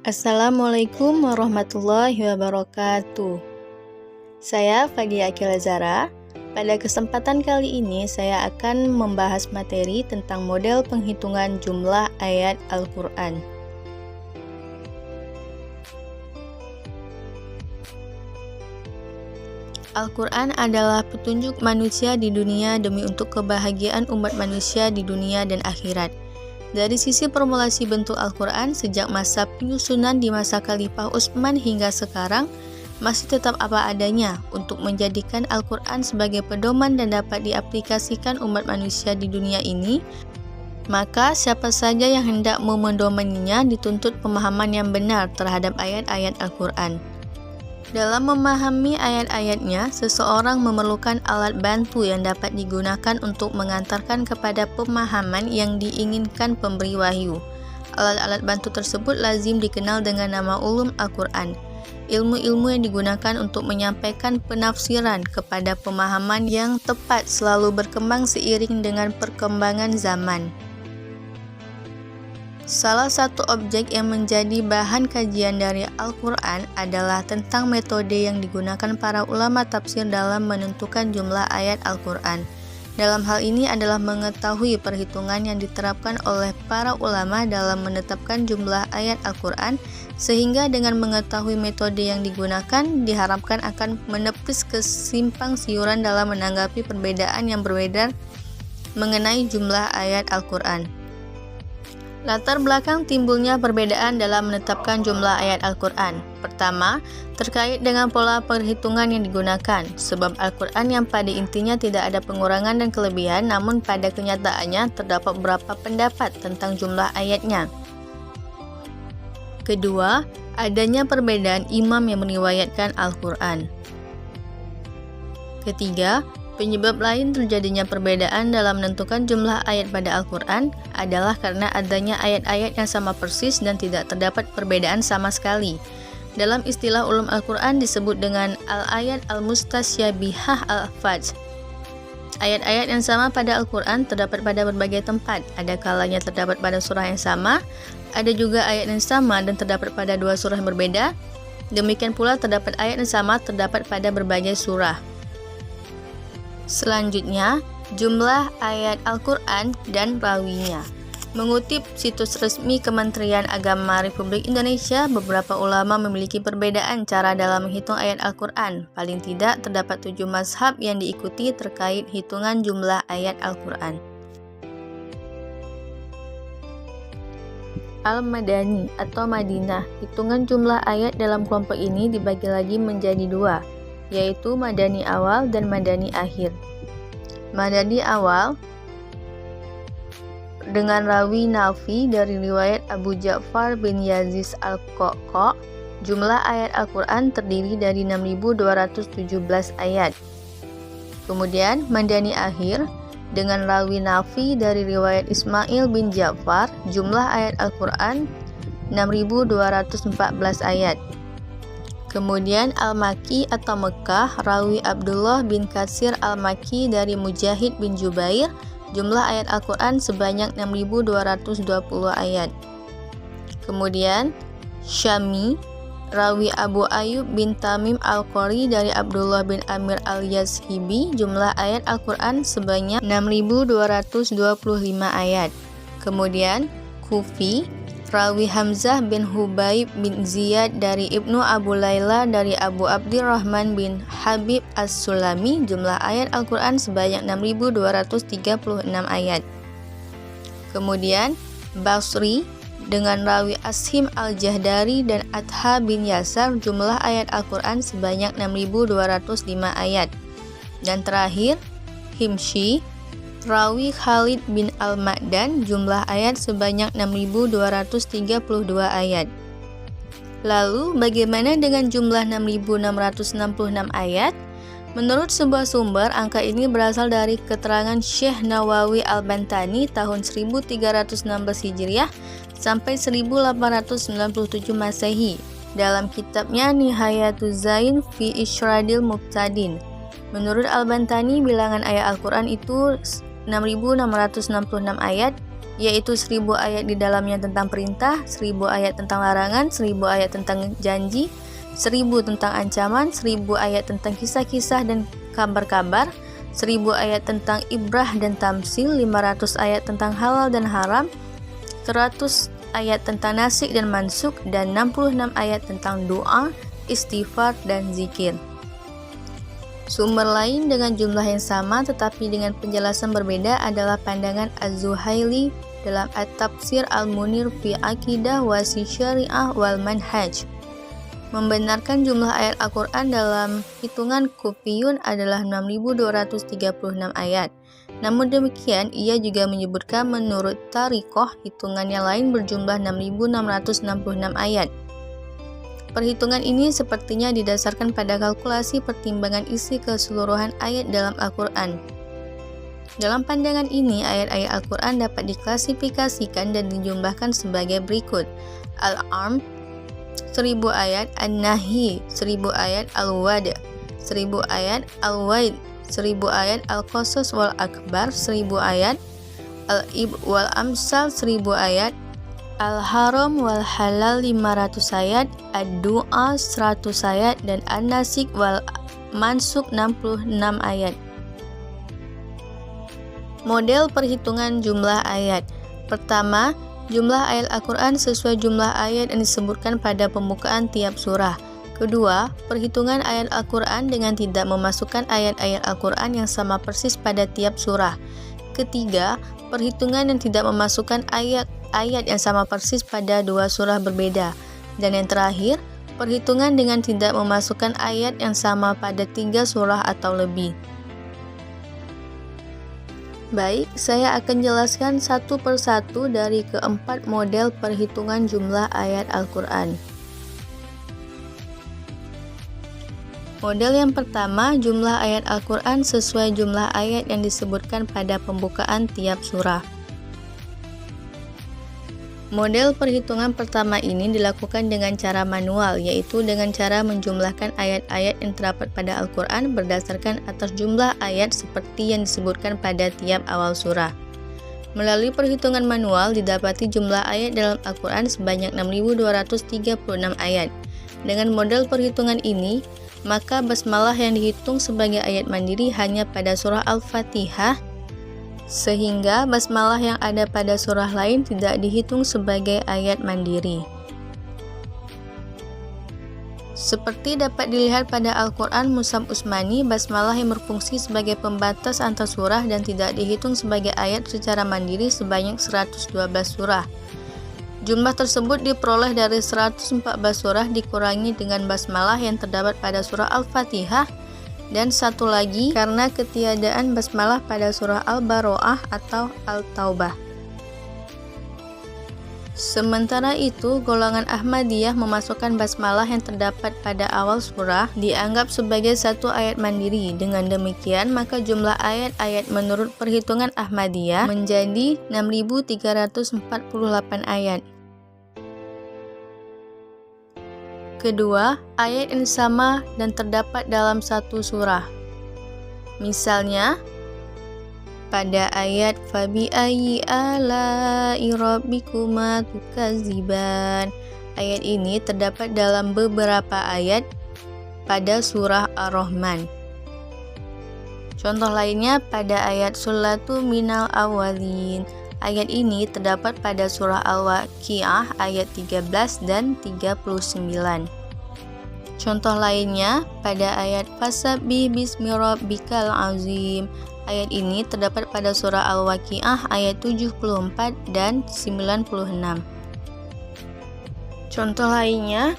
Assalamualaikum warahmatullahi wabarakatuh. Saya Fadia Akila Zara. Pada kesempatan kali ini saya akan membahas materi tentang model penghitungan jumlah ayat Al-Quran. Al-Quran adalah petunjuk manusia di dunia demi untuk kebahagiaan umat manusia di dunia dan akhirat. Dari sisi formulasi bentuk Al-Quran sejak masa penyusunan di masa Khalifah Utsman hingga sekarang masih tetap apa adanya untuk menjadikan Al-Quran sebagai pedoman dan dapat diaplikasikan umat manusia di dunia ini, maka siapa saja yang hendak memendomaninya dituntut pemahaman yang benar terhadap ayat-ayat Al-Quran. Dalam memahami ayat-ayatnya, seseorang memerlukan alat bantu yang dapat digunakan untuk mengantarkan kepada pemahaman yang diinginkan pemberi wahyu. Alat-alat bantu tersebut lazim dikenal dengan nama ulum Al-Quran. Ilmu-ilmu yang digunakan untuk menyampaikan penafsiran kepada pemahaman yang tepat selalu berkembang seiring dengan perkembangan zaman. Salah satu objek yang menjadi bahan kajian dari Al-Quran adalah tentang metode yang digunakan para ulama tafsir dalam menentukan jumlah ayat Al-Quran. Dalam hal ini adalah mengetahui perhitungan yang diterapkan oleh para ulama dalam menetapkan jumlah ayat Al-Quran, sehingga dengan mengetahui metode yang digunakan diharapkan akan menepis kesimpang siuran dalam menanggapi perbedaan yang berbeda mengenai jumlah ayat Al-Quran. Latar belakang timbulnya perbedaan dalam menetapkan jumlah ayat Al-Quran. Pertama, terkait dengan pola perhitungan yang digunakan, sebab Al-Quran yang pada intinya tidak ada pengurangan dan kelebihan, namun pada kenyataannya terdapat beberapa pendapat tentang jumlah ayatnya. Kedua, adanya perbedaan imam yang meriwayatkan Al-Quran. Ketiga, penyebab lain terjadinya perbedaan dalam menentukan jumlah ayat pada Al-Quran adalah karena adanya ayat-ayat yang sama persis dan tidak terdapat perbedaan sama sekali. Dalam istilah ulum Al-Quran disebut dengan al-ayat al-mustasyabihah al-fadz. Ayat-ayat yang sama pada Al-Quran terdapat pada berbagai tempat. Ada kalanya terdapat pada surah yang sama, ada juga ayat yang sama dan terdapat pada dua surah yang berbeda. Demikian pula terdapat ayat yang sama terdapat pada berbagai surah. Selanjutnya, jumlah ayat Al-Quran dan rawinya. Mengutip situs resmi Kementerian Agama Republik Indonesia, beberapa ulama memiliki perbedaan cara dalam menghitung ayat Al-Quran. Paling tidak, terdapat 7 mazhab yang diikuti terkait hitungan jumlah ayat Al-Quran. Al-Madani atau Madinah. Hitungan jumlah ayat dalam kelompok ini dibagi lagi menjadi dua, yaitu Madani awal dan Madani akhir. Madani awal dengan rawi Nafi dari riwayat Abu Ja'far bin Yazid Al-Qaqqa, jumlah ayat Al-Quran terdiri dari 6.217 ayat. Kemudian Madani akhir dengan rawi Nafi dari riwayat Ismail bin Ja'far, jumlah ayat Al-Quran 6.214 ayat. Kemudian Al-Maki atau Mekah, rawi Abdullah bin Katsir Al-Maki dari Mujahid bin Jubair, jumlah ayat Al-Quran sebanyak 6.220 ayat. Kemudian Syami, rawi Abu Ayyub bin Tamim Al-Qori dari Abdullah bin Amir Al-Yazhibi, jumlah ayat Al-Quran sebanyak 6.225 ayat. Kemudian Kufi, rawi Hamzah bin Hubaib bin Ziyad dari Ibnu Abu Layla dari Abu Abdirrahman bin Habib As-Sulami, jumlah ayat Al-Quran sebanyak 6.236 ayat. Kemudian Basri dengan rawi Ashim Al-Jahdari dan Atha bin Yasar, jumlah ayat Al-Quran sebanyak 6.205 ayat. Dan terakhir Himshi, rawi Khalid bin Al-Ma'dan, jumlah ayat sebanyak 6.232 ayat. Lalu, bagaimana dengan jumlah 6.666 ayat? Menurut sebuah sumber, angka ini berasal dari keterangan Syekh Nawawi Al-Bantani tahun 1316 Hijriah sampai 1897 Masehi dalam kitabnya Nihayatuz Zain fi Isyradil Mubtadin. Menurut Al-Bantani, bilangan ayat Al-Quran itu 6.666 ayat yaitu 1000 ayat di dalamnya tentang perintah, 1000 ayat tentang larangan, 1000 ayat tentang janji, 1000 tentang ancaman, 1000 ayat tentang kisah-kisah dan kabar-kabar, 1000 ayat tentang ibrah dan tamsil, 500 ayat tentang halal dan haram, 100 ayat tentang nasikh dan mansukh, dan 66 ayat tentang doa, istighfar, dan zikir. Sumber lain dengan jumlah yang sama tetapi dengan penjelasan berbeda adalah pandangan Az-Zuhaili dalam At-Tafsir Al-Munir fi Aqidah wa Syariah wal Manhaj. Membenarkan jumlah ayat Al-Quran dalam hitungan Kufiyun adalah 6.236 ayat. Namun demikian, ia juga menyebutkan menurut Tariqoh, hitungan yang lain berjumlah 6.666 ayat. Perhitungan ini sepertinya didasarkan pada kalkulasi pertimbangan isi keseluruhan ayat dalam Al-Quran. Dalam pandangan ini, ayat-ayat Al-Quran dapat diklasifikasikan dan dijumlahkan sebagai berikut: Al-Amr 1000 ayat, An-Nahi 1000 ayat, Al-Wad 1000 ayat, Al-Waid 1000 ayat, Al-Qasas wal Akbar 1000 ayat, Al-Ib wal Amsal 1000 ayat, Al-Haram wal Halal 500 ayat, Ad-Du'a 100 ayat, dan An-Nasikh wal Mansukh 66 ayat. Model perhitungan jumlah ayat. Pertama, jumlah ayat Al-Quran sesuai jumlah ayat yang disebutkan pada pembukaan tiap surah. Kedua, perhitungan ayat Al-Quran dengan tidak memasukkan ayat-ayat Al-Quran yang sama persis pada tiap surah. Ketiga, perhitungan yang tidak memasukkan ayat yang sama persis pada dua surah berbeda. Dan yang terakhir, perhitungan dengan tidak memasukkan ayat yang sama pada 3 surah atau lebih. Baik, saya akan jelaskan satu persatu dari keempat model perhitungan jumlah ayat Al-Quran. Model yang pertama, jumlah ayat Al-Quran sesuai jumlah ayat yang disebutkan pada pembukaan tiap surah. Model perhitungan pertama ini dilakukan dengan cara manual, yaitu dengan cara menjumlahkan ayat-ayat yang terdapat pada Al-Quran berdasarkan atas jumlah ayat seperti yang disebutkan pada tiap awal surah. Melalui perhitungan manual, didapati jumlah ayat dalam Al-Quran sebanyak 6.236 ayat. Dengan model perhitungan ini, maka basmalah yang dihitung sebagai ayat mandiri hanya pada surah Al-Fatihah, sehingga basmalah yang ada pada surah lain tidak dihitung sebagai ayat mandiri. Seperti dapat dilihat pada Al-Quran Mushaf Utsmani, basmalah yang berfungsi sebagai pembatas antar surah dan tidak dihitung sebagai ayat secara mandiri sebanyak 112 surah. Jumlah tersebut diperoleh dari 114 surah dikurangi dengan basmalah yang terdapat pada surah Al-Fatihah, dan satu lagi karena ketiadaan basmalah pada surah Al-Baro'ah atau Al-Taubah. Sementara itu, golongan Ahmadiyah memasukkan basmalah yang terdapat pada awal surah dianggap sebagai satu ayat mandiri. Dengan demikian, maka jumlah ayat-ayat menurut perhitungan Ahmadiyah menjadi 6.348 ayat. Kedua, ayat yang sama dan terdapat dalam satu surah. Misalnya, pada ayat Fabi ayyi ala'i rabbikuma tukadziban. Ayat ini terdapat dalam beberapa ayat pada surah Ar-Rahman. Contoh lainnya pada ayat Sulatu minal awalin. Ayat ini terdapat pada surah Al-Waqiah ayat 13 dan 39. Contoh lainnya pada ayat Fasabbih bismi rabbikal azim. Ayat ini terdapat pada surah Al-Waqiah ayat 74 dan 96. Contoh lainnya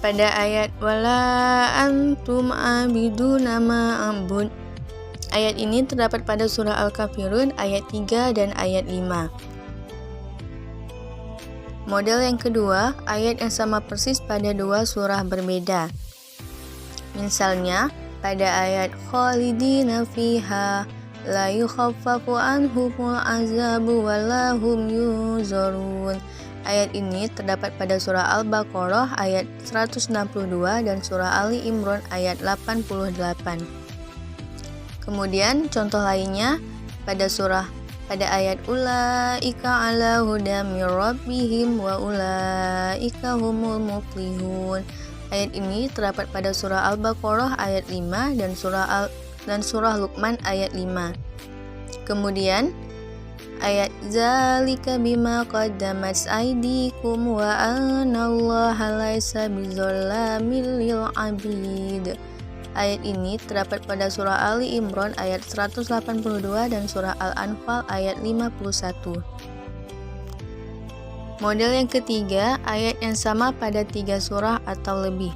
pada ayat Wala antum abiduna ma a'bud. Ayat ini terdapat pada surah Al-Kafirun ayat 3 dan ayat 5. Model yang kedua, ayat yang sama persis pada dua surah berbeda. Misalnya, pada ayat Khalidina fiha la yukhaffafu anhumul azabu walahum yuzarun. Ayat ini terdapat pada surah Al-Baqarah ayat 162 dan surah Ali Imran ayat 88. Kemudian contoh lainnya pada surah pada ayat ulaika ala hudam mir rabbihim wa ulaika humul muflihun. Ayat ini terdapat pada surah Al-Baqarah ayat 5 dan surah Luqman ayat 5. Kemudian ayat zalika bima qaddamat aydikum wa anallaha laisa bizalamil lil abid. Ayat ini terdapat pada surah Ali Imran ayat 182 dan surah Al-Anfal ayat 51. Model yang ketiga, ayat yang sama pada 3 surah atau lebih.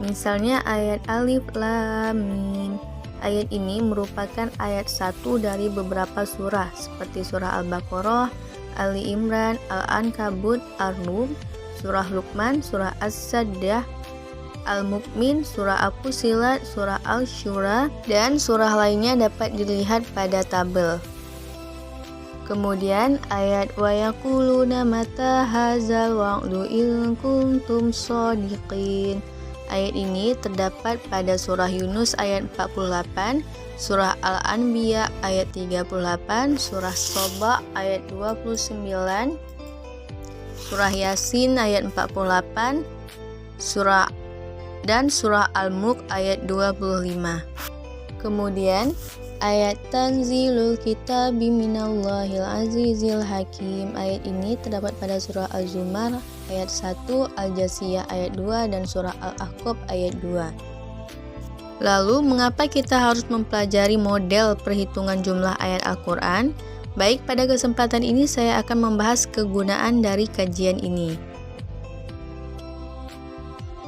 Misalnya ayat Alif Lam Mim. Ayat ini merupakan ayat 1 dari beberapa surah seperti surah Al-Baqarah, Ali Imran, Al-Ankabut, Ar-Rum, surah Luqman, surah As-Sajdah, Al-Mu'min, surah Al-Fussilat, surah Al-Syura, dan surah lainnya dapat dilihat pada tabel. Kemudian ayat wa yaquluna mata hadzal wa'du in kuntum shadiqin. Ayat ini terdapat pada surah Yunus ayat 48, surah Al-Anbiya ayat 38, surah Saba ayat 29, surah Yasin ayat 48, surah Al-Mulk ayat 25. Kemudian ayat Tanzilul Kitabi Minallahil Azizil Hakim. Ayat ini terdapat pada surah Al-Zumar ayat 1, Al-Jasiyah ayat 2 dan surah Al-Ahqaf ayat 2. Lalu mengapa kita harus mempelajari model perhitungan jumlah ayat Al-Quran? Baik, pada kesempatan ini saya akan membahas kegunaan dari kajian ini.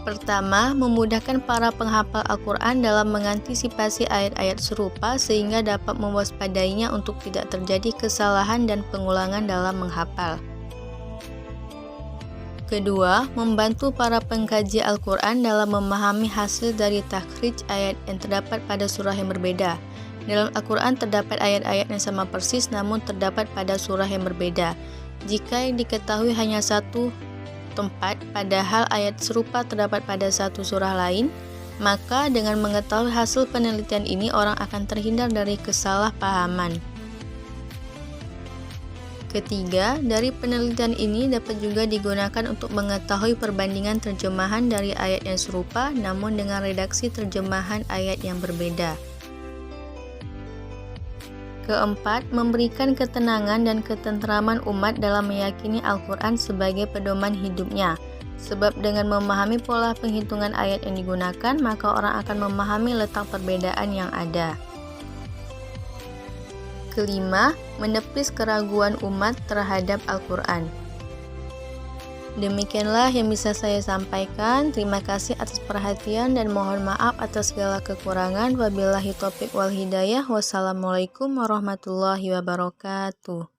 Pertama, memudahkan para penghafal Al-Quran dalam mengantisipasi ayat-ayat serupa sehingga dapat mewaspadainya untuk tidak terjadi kesalahan dan pengulangan dalam menghafal. Kedua, membantu para pengkaji Al-Quran dalam memahami hasil dari takhrij ayat yang terdapat pada surah yang berbeda. Dalam Al-Quran terdapat ayat-ayat yang sama persis namun terdapat pada surah yang berbeda. Jika yang diketahui hanya satu tempat, padahal ayat serupa terdapat pada satu surah lain, maka dengan mengetahui hasil penelitian ini orang akan terhindar dari kesalahpahaman. Ketiga, dari penelitian ini dapat juga digunakan untuk mengetahui perbandingan terjemahan dari ayat yang serupa namun dengan redaksi terjemahan ayat yang berbeda. Keempat, memberikan ketenangan dan ketentraman umat dalam meyakini Al-Quran sebagai pedoman hidupnya. Sebab dengan memahami pola penghitungan ayat yang digunakan, maka orang akan memahami letak perbedaan yang ada. Kelima, menepis keraguan umat terhadap Al-Quran. Demikianlah yang bisa saya sampaikan. Terima kasih atas perhatian dan mohon maaf atas segala kekurangan. Wabillahi taufiq wal hidayah. Wassalamualaikum warahmatullahi wabarakatuh.